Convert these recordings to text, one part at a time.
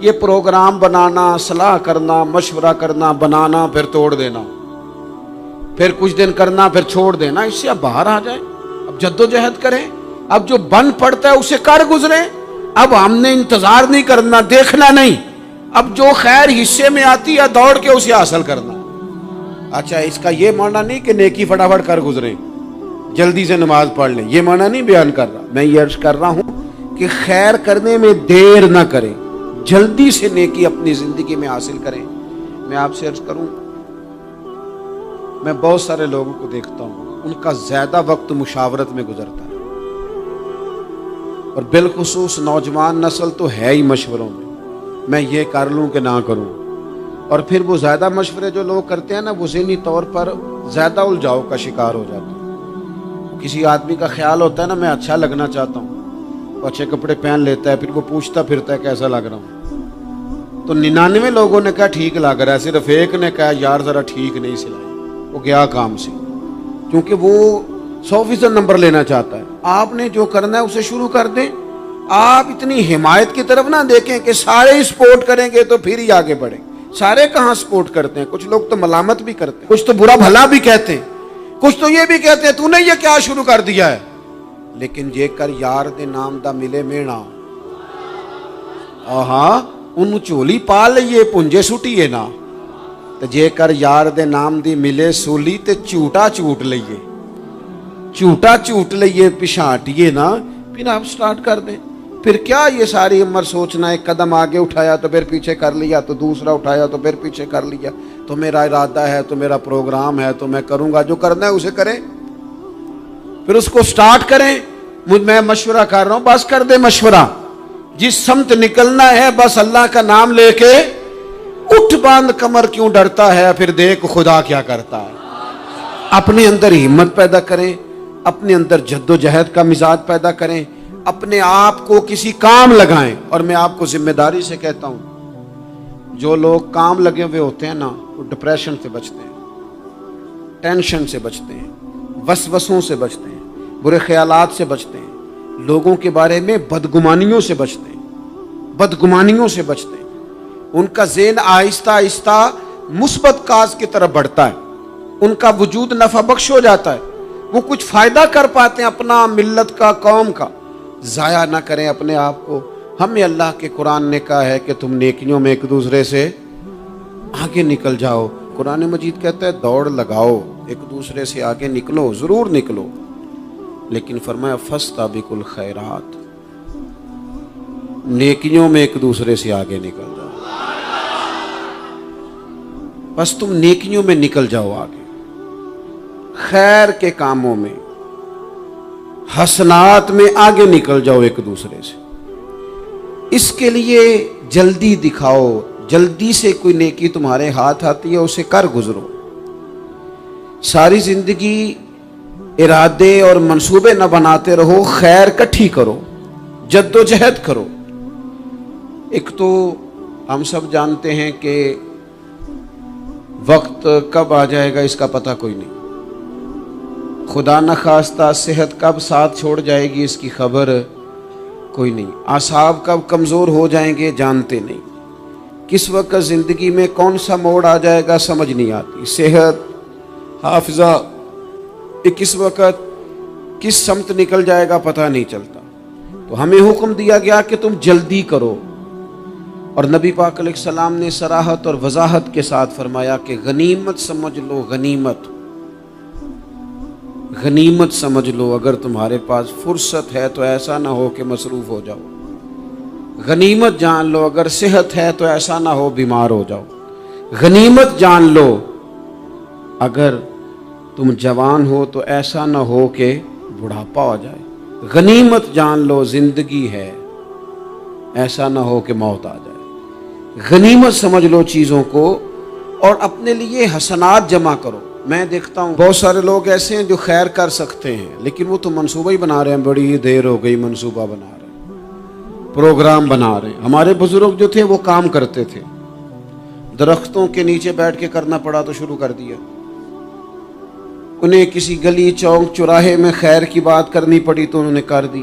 یہ پروگرام بنانا، صلاح کرنا، مشورہ کرنا، بنانا پھر توڑ دینا، پھر کچھ دن کرنا پھر چھوڑ دینا، اس سے اب باہر آ جائیں، اب جدوجہد کریں، اب جو بن پڑتا ہے اسے کر گزریں۔ اب ہم نے انتظار نہیں کرنا، دیکھنا نہیں، اب جو خیر حصے میں آتی ہے دوڑ کے اسے حاصل کرنا۔ اچھا، اس کا یہ معنی نہیں کہ نیکی فٹافٹ کر گزریں، جلدی سے نماز پڑھ لیں، یہ معنی نہیں بیان کر رہا۔ میں یہ عرض کر رہا ہوں کہ خیر کرنے میں دیر نہ کریں، جلدی سے نیکی اپنی زندگی میں حاصل کریں۔ میں آپ سے عرض کروں، میں بہت سارے لوگوں کو دیکھتا ہوں، ان کا زیادہ وقت مشاورت میں گزرتا ہے، اور بالخصوص نوجوان نسل تو ہے ہی مشوروں میں یہ کر لوں کہ نہ کروں، اور پھر وہ زیادہ مشورے جو لوگ کرتے ہیں نا، وہ ذہنی طور پر زیادہ الجھاؤ کا شکار ہو جاتے ہیں۔ کسی آدمی کا خیال ہوتا ہے نا، میں اچھا لگنا چاہتا ہوں، وہ اچھے کپڑے پہن لیتا ہے، پھر وہ پوچھتا پھرتا ہے کیسا لگ رہا ہوں، تو 99 لوگوں نے کہا ٹھیک لگ رہا ہے، صرف ایک نے کہا یار ذرا ٹھیک نہیں سلائی، وہ گیا کام سے، کیونکہ وہ 100% نمبر لینا چاہتا ہے۔ آپ نے جو کرنا ہے اسے شروع کر دیں، آپ اتنی حمایت کی طرف نہ دیکھیں کہ سارے ہی سپورٹ کریں گے تو پھر ہی آگے بڑھیں۔ سارے کہاں سپورٹ کرتے ہیں، کچھ لوگ تو ملامت بھی کرتے ہیں، کچھ تو برا بھلا بھی کہتے ہیں، کچھ تو یہ بھی کہتے ہیں تو نے یہ کیا شروع کر دیا ہے۔ لیکن جے کر یار دے نام دا ملے مینا، آہاں انہوں چولی پا لئیے پنجے سٹیے نا، تو جے کر یار دے نام دی ملے سولی تے چوٹا چوٹ لئیے، چوٹا چوٹ لئیے پشانٹیے نا، پھر آپ سٹارٹ کر دیں۔ پھر کیا یہ ساری عمر سوچنا، ایک قدم آگے اٹھایا تو پھر پیچھے کر لیا، تو دوسرا اٹھایا تو پھر پیچھے کر لیا، تو میرا ارادہ ہے، تو میرا پروگرام ہے، تو میں کروں گا، جو کرنا ہے اسے کریں، پھر اس کو سٹارٹ کریں۔ میں مشورہ کر رہا ہوں، بس کر دے مشورہ، جس سمت نکلنا ہے بس اللہ کا نام لے کے اٹھ، باندھ کمر کیوں ڈرتا ہے، پھر دیکھ خدا کیا کرتا ہے۔ اپنے اندر ہمت پیدا کریں، اپنے اندر جد و جہد کا مزاج پیدا کریں، اپنے آپ کو کسی کام لگائیں۔ اور میں آپ کو ذمہ داری سے کہتا ہوں، جو لوگ کام لگے ہوئے ہوتے ہیں نا، وہ ڈپریشن سے بچتے ہیں، ٹینشن سے بچتے ہیں، وسوسوں سے بچتے ہیں، برے خیالات سے بچتے ہیں، لوگوں کے بارے میں بدگمانیوں سے بچتے ہیں، بدگمانیوں سے بچتے ہیں۔ ان کا ذہن آہستہ آہستہ مثبت کاز کی طرف بڑھتا ہے، ان کا وجود نفع بخش ہو جاتا ہے، وہ کچھ فائدہ کر پاتے ہیں اپنا، ملت کا، قوم کا۔ ضائع نہ کریں اپنے آپ کو۔ ہمیں اللہ کے قرآن نے کہا ہے کہ تم نیکیوں میں ایک دوسرے سے آگے نکل جاؤ۔ قرآن مجید کہتا ہے دوڑ لگاؤ، ایک دوسرے سے آگے نکلو، ضرور نکلو، لیکن فرمایا فاستبقوا الخیرات، نیکیوں میں ایک دوسرے سے آگے نکل جاؤ۔ بس تم نیکیوں میں نکل جاؤ آگے، خیر کے کاموں میں، حسنات میں آگے نکل جاؤ ایک دوسرے سے۔ اس کے لیے جلدی دکھاؤ، جلدی سے کوئی نیکی تمہارے ہاتھ آتی ہے اسے کر گزرو۔ ساری زندگی ارادے اور منصوبے نہ بناتے رہو، خیر کٹھی کرو، جد و جہد کرو۔ ایک تو ہم سب جانتے ہیں کہ وقت کب آ جائے گا اس کا پتہ کوئی نہیں، خدا نخواستہ صحت کب ساتھ چھوڑ جائے گی اس کی خبر کوئی نہیں، اعصاب کب کمزور ہو جائیں گے جانتے نہیں، کس وقت زندگی میں کون سا موڑ آ جائے گا سمجھ نہیں آتی، صحت، حافظہ کس وقت کس سمت نکل جائے گا پتہ نہیں چلتا۔ تو ہمیں حکم دیا گیا کہ تم جلدی کرو، اور نبی پاک علیہ السلام نے صراحت اور وضاحت کے ساتھ فرمایا کہ غنیمت سمجھ لو، غنیمت غنیمت سمجھ لو، اگر تمہارے پاس فرصت ہے تو ایسا نہ ہو کہ مصروف ہو جاؤ، غنیمت جان لو اگر صحت ہے تو ایسا نہ ہو بیمار ہو جاؤ، غنیمت جان لو اگر تم جوان ہو تو ایسا نہ ہو کہ بڑھاپا ہو جائے، غنیمت جان لو زندگی ہے، ایسا نہ ہو کہ موت آ جائے۔ غنیمت سمجھ لو چیزوں کو، اور اپنے لیے حسنات جمع کرو۔ میں دیکھتا ہوں بہت سارے لوگ ایسے ہیں جو خیر کر سکتے ہیں، لیکن وہ تو منصوبہ ہی بنا رہے ہیں، بڑی دیر ہو گئی منصوبہ بنا رہے ہیں، پروگرام بنا رہے ہیں۔ ہمارے بزرگ جو تھے وہ کام کرتے تھے، درختوں کے نیچے بیٹھ کے کرنا پڑا تو شروع کر دیا، انہیں کسی گلی چوک چوراہے میں خیر کی بات کرنی پڑی تو انہوں نے کر دی،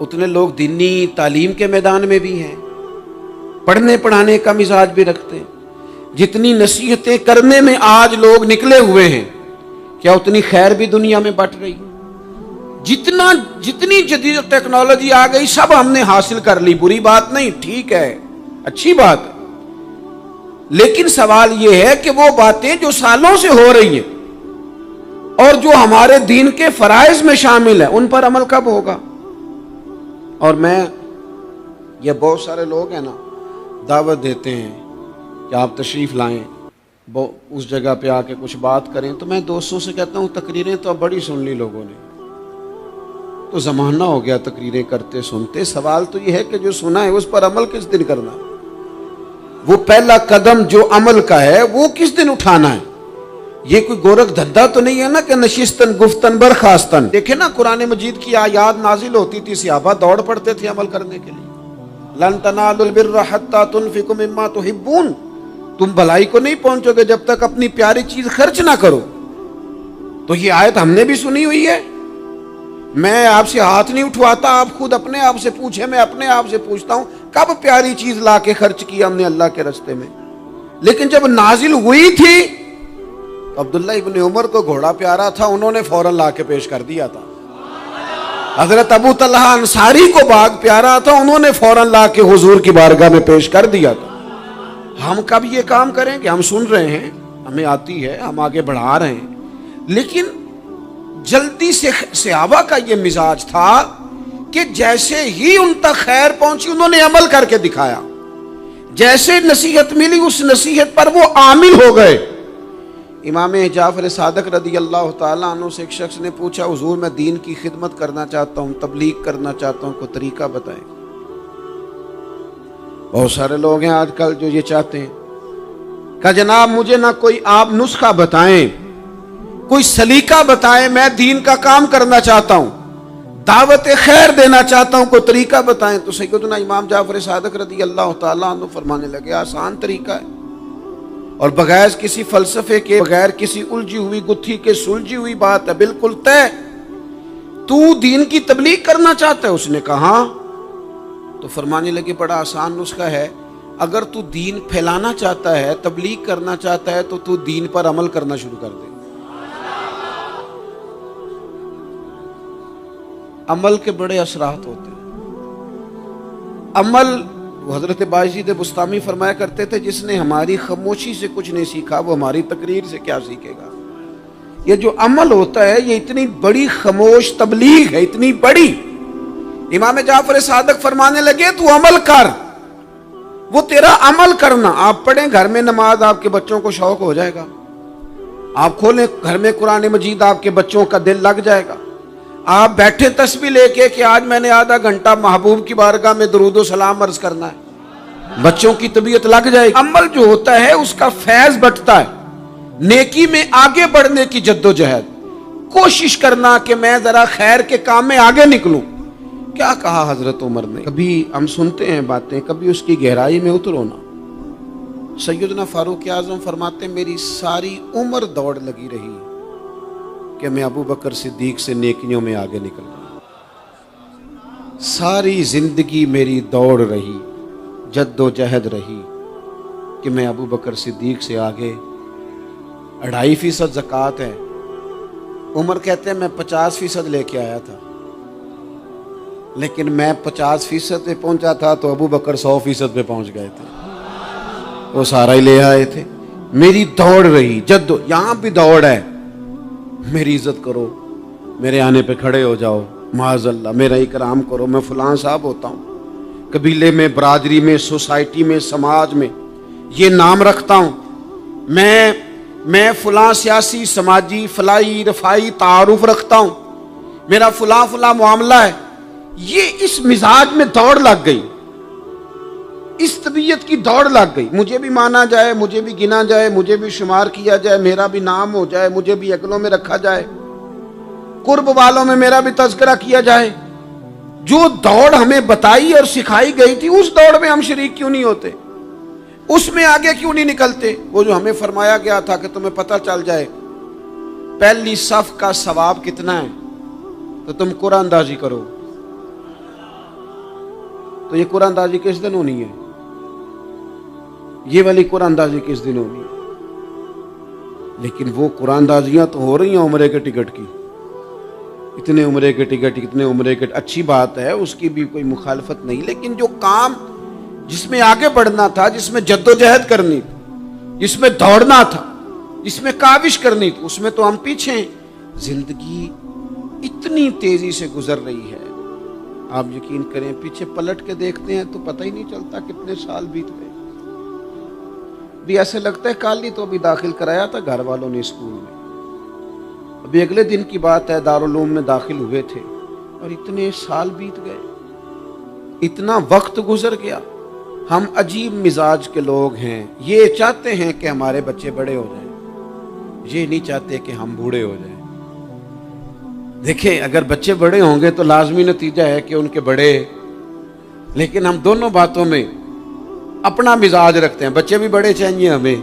اتنے لوگ دینی تعلیم کے میدان میں بھی ہیں، پڑھنے پڑھانے کا مزاج بھی رکھتے ہیں۔ جتنی نصیحتیں کرنے میں آج لوگ نکلے ہوئے ہیں، کیا اتنی خیر بھی دنیا میں بٹ رہی؟ جتنی جدید ٹیکنالوجی آ گئی سب ہم نے حاصل کر لی، بری بات نہیں، ٹھیک ہے، اچھی بات ہے، لیکن سوال یہ ہے کہ وہ باتیں جو سالوں سے ہو رہی ہیں اور جو ہمارے دین کے فرائض میں شامل ہیں ان پر عمل کب ہوگا؟ اور یہ بہت سارے لوگ ہیں نا، دعوت دیتے ہیں کہ آپ تشریف لائیں، اس جگہ پہ آ کے کچھ بات کریں، تو میں دوستوں سے کہتا ہوں تقریریں تو اب بڑی سن لی لوگوں نے، تو زمانہ ہو گیا تقریریں کرتے سنتے۔ سوال تو یہ ہے کہ جو سنا ہے اس پر عمل کس دن کرنا ہے؟ وہ پہلا قدم جو عمل کا ہے وہ کس دن اٹھانا ہے؟ یہ کوئی گورکھ دھندا تو نہیں ہے نا کہ نشستن گفتن برخاستن۔ دیکھیں نا قرآن مجید کی آیات نازل ہوتی تھی، صحابہ دوڑ پڑتے تھے عمل کرنے کے لیے۔ لن تنالوا البر حتى تنفقوا مما تحبون، تم بھلائی کو نہیں پہنچو گے جب تک اپنی پیاری چیز خرچ نہ کرو۔ تو یہ آیت ہم نے بھی سنی ہوئی ہے، میں آپ سے ہاتھ نہیں اٹھواتا، آپ خود اپنے آپ سے پوچھیں، میں اپنے آپ سے پوچھتا ہوں کب پیاری چیز لا کے خرچ کیا ہم نے اللہ کے راستے میں؟ لیکن جب نازل ہوئی تھی عبداللہ ابن عمر کو گھوڑا پیارا تھا، انہوں نے فوراً لا کے پیش کر دیا تھا۔ حضرت ابو طلحہ انصاری کو باغ پیارا تھا، انہوں نے فوراً لا کے حضور کی بارگاہ میں پیش کر دیا تھا۔ ہم کب یہ کام کریں کہ ہم سن رہے ہیں، ہمیں آتی ہے، ہم آگے بڑھا رہے ہیں، لیکن جلدی سے صحابہ کا یہ مزاج تھا کہ جیسے ہی ان تک خیر پہنچی انہوں نے عمل کر کے دکھایا، جیسے نصیحت ملی اس نصیحت پر وہ عامل ہو گئے۔ امام جعفر صادق رضی اللہ تعالیٰ عنہ سے ایک شخص نے پوچھا، حضور میں دین کی خدمت کرنا چاہتا ہوں، تبلیغ کرنا چاہتا ہوں، کوئی طریقہ بتائیں۔ بہت سارے لوگ ہیں آج کل جو یہ چاہتے ہیں کہ جناب مجھے نہ کوئی آپ نسخہ بتائیں، کوئی سلیقہ بتائیں، میں دین کا کام کرنا چاہتا ہوں، دعوت خیر دینا چاہتا ہوں، کوئی طریقہ بتائیں۔ تو سیدنا امام جعفر صادق رضی اللہ تعالیٰ عنہ فرمانے لگے، آسان طریقہ ہے، اور بغیر کسی فلسفے کے، بغیر کسی الجھی ہوئی گتھی کے سلجھی ہوئی بات ہے، بالکل طے۔ تو دین کی تبلیغ کرنا چاہتا ہے؟ اس نے کہا ہاں۔ تو فرمانے لگے بڑا آسان نسخہ ہے، اگر تو دین پھیلانا چاہتا ہے، تبلیغ کرنا چاہتا ہے، تو دین پر عمل کرنا شروع کر دے۔ عمل کے بڑے اثرات ہوتے ہیں۔ عمل، حضرت باجید بستامی فرمایا کرتے تھے، جس نے ہماری خاموشی سے کچھ نہیں سیکھا وہ ہماری تقریر سے کیا سیکھے گا۔ یہ جو عمل ہوتا ہے یہ اتنی بڑی خاموش تبلیغ ہے، اتنی بڑی۔ امام جعفر صادق فرمانے لگے تو عمل کر، وہ تیرا عمل کرنا۔ آپ پڑھیں گھر میں نماز، آپ کے بچوں کو شوق ہو جائے گا، آپ کھولیں گھر میں قرآن مجید، آپ کے بچوں کا دل لگ جائے گا۔ آپ بیٹھے تسبیح لے کے کہ آج میں نے آدھا گھنٹہ محبوب کی بارگاہ میں درود و سلام عرض کرنا ہے، بچوں کی طبیعت لگ جائے گی۔ عمل جو ہوتا ہے اس کا فیض بٹتا ہے، نیکی میں آگے بڑھنے کی جدوجہد، کوشش کرنا کہ میں ذرا خیر کے کام میں آگے نکلوں۔ کیا کہا حضرت عمر نے؟ کبھی ہم سنتے ہیں باتیں، کبھی اس کی گہرائی میں اترو نا۔ سیدنا فاروق اعظم فرماتے میری ساری عمر دوڑ لگی رہی کہ میں ابو بکر صدیق سے نیکیوں میں آگے نکل رہا، ساری زندگی میری دوڑ رہی، جد و جہد رہی کہ میں ابو بکر صدیق سے آگے۔ 2.5% زکوٰۃ ہے، عمر کہتے ہیں میں 50% لے کے آیا تھا، لیکن میں 50% پہ پہنچا تھا تو ابو بکر 100% پہ پہنچ گئے تھے، وہ سارا ہی لے آئے تھے۔ میری دوڑ رہی، یہاں بھی دوڑ ہے، میری عزت کرو، میرے آنے پہ کھڑے ہو جاؤ، معاذ اللہ میرا اکرام کرو، میں فلاں صاحب ہوتا ہوں، قبیلے میں، برادری میں، سوسائٹی میں، سماج میں یہ نام رکھتا ہوں، میں فلاں سیاسی، سماجی، فلاحی، رفائی تعارف رکھتا ہوں، میرا فلاں معاملہ ہے۔ یہ اس مزاج میں دوڑ لگ گئی، اس طبیعت کی دوڑ لگ گئی، مجھے بھی مانا جائے، مجھے بھی گنا جائے، مجھے بھی شمار کیا جائے، میرا بھی نام ہو جائے، مجھے بھی اگلوں میں رکھا جائے، قرب والوں میں میرا بھی تذکرہ کیا جائے۔ جو دوڑ ہمیں بتائی اور سکھائی گئی تھی اس دوڑ میں ہم شریک کیوں نہیں ہوتے؟ اس میں آگے کیوں نہیں نکلتے؟ وہ جو ہمیں فرمایا گیا تھا کہ تمہیں پتہ چل جائے پہلی صف کا ثواب کتنا ہے تو تم قرآن اندازی کرو، تو یہ قرآن اندازی کس دن ہونی ہے؟ یہ والی قرآن اندازی کس دن ہونی ہے؟ لیکن وہ قرآن اندازیاں تو ہو رہی ہیں عمرے کے ٹکٹ کی، اتنے عمرے کے ٹکٹ، اتنے عمرے کے، اچھی بات ہے، اس کی بھی کوئی مخالفت نہیں، لیکن جو کام جس میں آگے بڑھنا تھا، جس میں جد و جہد کرنی تھی، جس میں دوڑنا تھا، جس میں کاوش کرنی تھی، اس میں تو ہم پیچھے ہیں۔ زندگی اتنی تیزی سے گزر رہی ہے، آپ یقین کریں پیچھے پلٹ کے دیکھتے ہیں تو پتہ ہی نہیں چلتا کتنے سال بیت گئے۔ بھی ایسے لگتا ہے کل ہی تو ابھی داخل کرایا تھا گھر والوں نے اسکول میں، ابھی اگلے دن کی بات ہے دارالعلوم میں داخل ہوئے تھے اور اتنے سال بیت گئے، اتنا وقت گزر گیا۔ ہم عجیب مزاج کے لوگ ہیں، یہ چاہتے ہیں کہ ہمارے بچے بڑے ہو جائیں، یہ نہیں چاہتے کہ ہم بوڑھے ہو جائیں۔ دیکھیں اگر بچے بڑے ہوں گے تو لازمی نتیجہ ہے کہ ان کے بڑے، لیکن ہم دونوں باتوں میں اپنا مزاج رکھتے ہیں، بچے بھی بڑے چاہیے ہمیں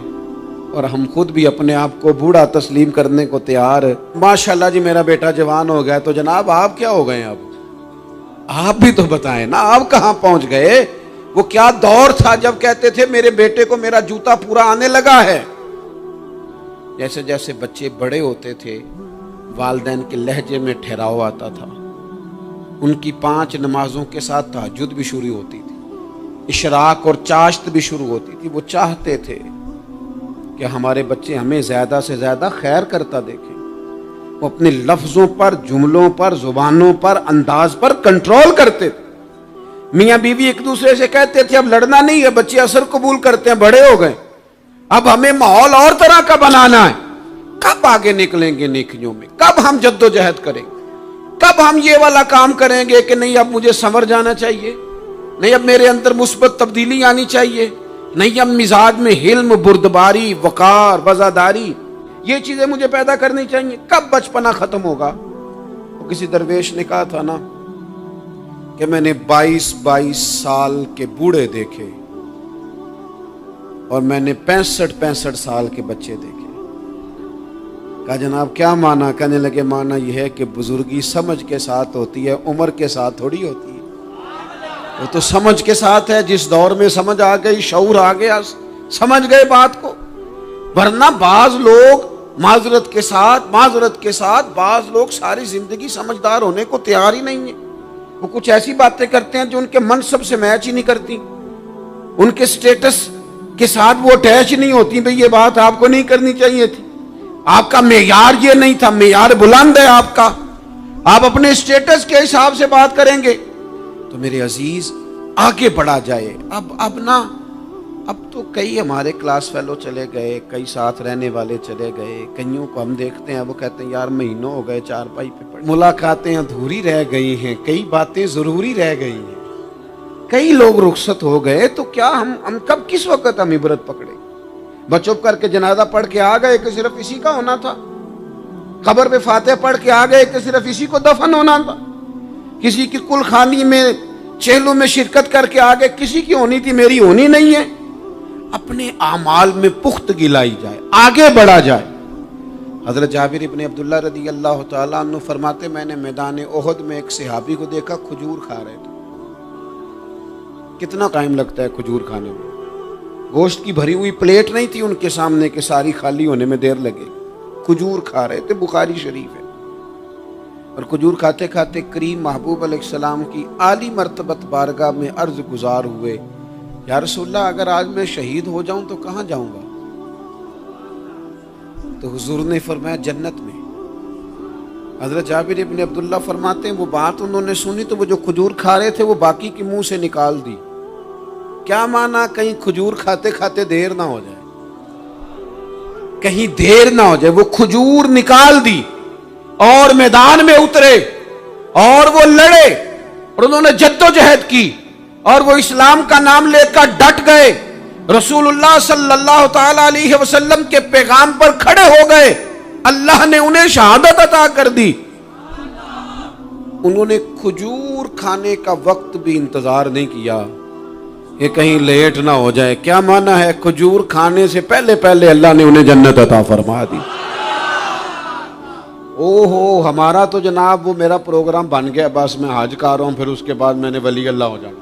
اور ہم خود بھی اپنے آپ کو بوڑھا تسلیم کرنے کو تیار۔ ماشاءاللہ جی میرا بیٹا جوان ہو گیا، تو جناب آپ کیا ہو گئے ہیں؟ اب آپ بھی تو بتائیں نا، آپ کہاں پہنچ گئے؟ وہ کیا دور تھا جب کہتے تھے میرے بیٹے کو میرا جوتا پورا آنے لگا ہے۔ جیسے جیسے بچے بڑے ہوتے تھے والدین کے لہجے میں ٹھہراؤ آتا تھا، ان کی 5 نمازوں کے ساتھ تہجد بھی شروع ہوتی تھی، اشراق اور چاشت بھی شروع ہوتی تھی۔ وہ چاہتے تھے کہ ہمارے بچے ہمیں زیادہ سے زیادہ خیر کرتا دیکھیں، وہ اپنے لفظوں پر، جملوں پر، زبانوں پر، انداز پر کنٹرول کرتے تھے۔ میاں بیوی ایک دوسرے سے کہتے تھے اب لڑنا نہیں ہے، بچے اثر قبول کرتے ہیں، بڑے ہو گئے، اب ہمیں ماحول اور طرح کا بنانا ہے۔ کب آگے نکلیں گے نیکیوں میں؟ کب ہم جد و جہد کریں گے؟ کب ہم یہ والا کام کریں گے کہ نہیں اب مجھے سنور جانا چاہیے، نہیں اب میرے اندر مثبت تبدیلی آنی چاہیے، نہیں اب مزاج میں حلم، بردباری، وقار، وزاداری، یہ چیزیں مجھے پیدا کرنی چاہیے؟ کب بچپنا ختم ہوگا؟ وہ کسی درویش نے کہا تھا نا کہ میں نے 22 سال کے بوڑھے دیکھے اور میں نے 65 سال کے بچے دیکھے۔ کہا جناب کیا معنی؟ کہنے لگے معنی یہ ہے کہ بزرگی سمجھ کے ساتھ ہوتی ہے، عمر کے ساتھ تھوڑی ہوتی ہے۔ وہ تو سمجھ کے ساتھ ہے، جس دور میں سمجھ آ گئی، شعور آ گیا، سمجھ گئے بات کو۔ ورنہ بعض لوگ معذرت کے ساتھ بعض لوگ ساری زندگی سمجھدار ہونے کو تیار ہی نہیں ہیں۔ وہ کچھ ایسی باتیں کرتے ہیں جو ان کے منصب سے میچ ہی نہیں کرتی، ان کے سٹیٹس کے ساتھ وہ اٹیچ نہیں ہوتی۔ بھئی یہ بات آپ کو نہیں کرنی چاہیے تھی، آپ کا معیار یہ نہیں تھا، معیار بلند ہے آپ کا، آپ اپنے سٹیٹس کے حساب سے بات کریں گے۔ تو میرے عزیز آگے بڑھا جائے۔ اب تو کئی ہمارے کلاس فیلو چلے گئے، کئی ساتھ رہنے والے چلے گئے، کئیوں کو ہم دیکھتے ہیں وہ کہتے ہیں یار مہینوں ہو گئے چارپائی پہ پڑے، ملاقاتیں ادھوری رہ گئی ہیں، کئی باتیں ضروری رہ گئی ہیں، کئی لوگ رخصت ہو گئے، تو کیا ہم کب کس وقت ہم عبرت پکڑے؟ بچوں کر کے جنازہ پڑھ کے آ گئے کہ صرف اسی کا ہونا تھا، قبر پہ فاتحہ پڑھ کے آ گئے کہ صرف اسی کو دفن ہونا تھا، کسی کی کل خانی میں چہلوں میں شرکت کر کے آگے کسی کی ہونی تھی، میری ہونی نہیں ہے۔ اپنے اعمال میں پختگی لائی جائے، آگے بڑھا جائے۔ حضرت جابر ابن عبداللہ رضی اللہ تعالیٰ عنہ فرماتے میں نے میدان احد میں ایک صحابی کو دیکھا کھجور کھا رہے تھے۔ کتنا ٹائم لگتا ہے کھجور کھانے میں؟ گوشت کی بھری ہوئی پلیٹ نہیں تھی ان کے سامنے کہ ساری خالی ہونے میں دیر لگے، کھجور کھا رہے تھے، بخاری شریف ہے۔ اور کھجور کھاتے کھاتے کریم محبوب علیہ السلام کی عالی مرتبت بارگاہ میں عرض گزار ہوئے یا رسول اللہ اگر آج میں شہید ہو جاؤں تو کہاں جاؤں گا؟ تو حضور نے فرمایا جنت میں۔ حضرت جابر ابن عبداللہ فرماتے ہیں وہ بات انہوں نے سنی تو وہ جو کھجور کھا رہے تھے وہ باقی کی منہ سے نکال دی۔ کیا معنی؟ کہیں کھجور کھاتے کھاتے دیر نہ ہو جائے، کہیں دیر نہ ہو جائے۔ وہ کھجور نکال دی اور میدان میں اترے اور وہ لڑے اور انہوں نے جد و جہد کی اور وہ اسلام کا نام لے کر ڈٹ گئے، رسول اللہ صلی اللہ تعالی علیہ وسلم کے پیغام پر کھڑے ہو گئے، اللہ نے انہیں شہادت عطا کر دی۔ انہوں نے کھجور کھانے کا وقت بھی انتظار نہیں کیا کہ کہیں لیٹ نہ ہو جائے۔ کیا معنی ہے؟ کھجور کھانے سے پہلے پہلے اللہ نے انہیں جنت عطا فرما دی۔ اوہو، ہمارا تو جناب وہ میرا پروگرام بن گیا، بس میں حج کر رہا ہوں، پھر اس کے بعد میں نے ولی اللہ ہو جانا۔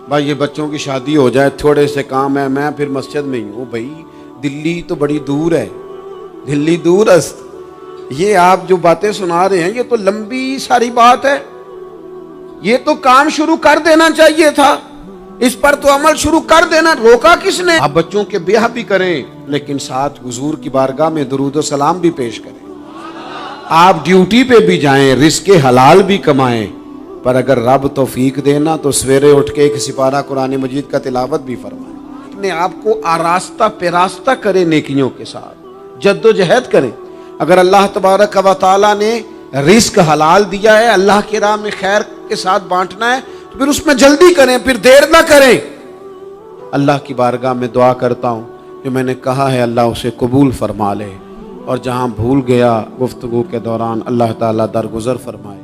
بھائی یہ بچوں کی شادی ہو جائے، تھوڑے سے کام ہے، میں پھر مسجد میں ہی ہوں۔ بھائی دلی تو بڑی دور ہے، دلی دور است، یہ آپ جو باتیں سنا رہے ہیں یہ تو لمبی ساری بات ہے، یہ تو کام شروع کر دینا چاہیے تھا، اس پر تو عمل شروع کر دینا، روکا کس نے؟ آپ بچوں کے بیاہ بھی کریں لیکن ساتھ حضور کی بارگاہ میں درود و سلام بھی پیش کریں، آپ ڈیوٹی پہ بھی جائیں، رزق حلال بھی کمائیں، پر اگر رب توفیق دینا تو سویرے اٹھ کے ایک سپارہ قرآن مجید کا تلاوت بھی فرمائیں، اپنے آپ کو آراستہ پیراستہ کریں، نیکیوں کے ساتھ جد و جہد کریں۔ اگر اللہ تبارک و تعالیٰ نے رزق حلال دیا ہے، اللہ کی راہ میں خیر کے ساتھ بانٹنا ہے، تو پھر اس میں جلدی کریں، پھر دیر نہ کریں۔ اللہ کی بارگاہ میں دعا کرتا ہوں جو میں نے کہا ہے اللہ اسے قبول فرما لے، اور جہاں بھول گیا گفتگو کے دوران اللہ تعالیٰ درگزر فرمائے۔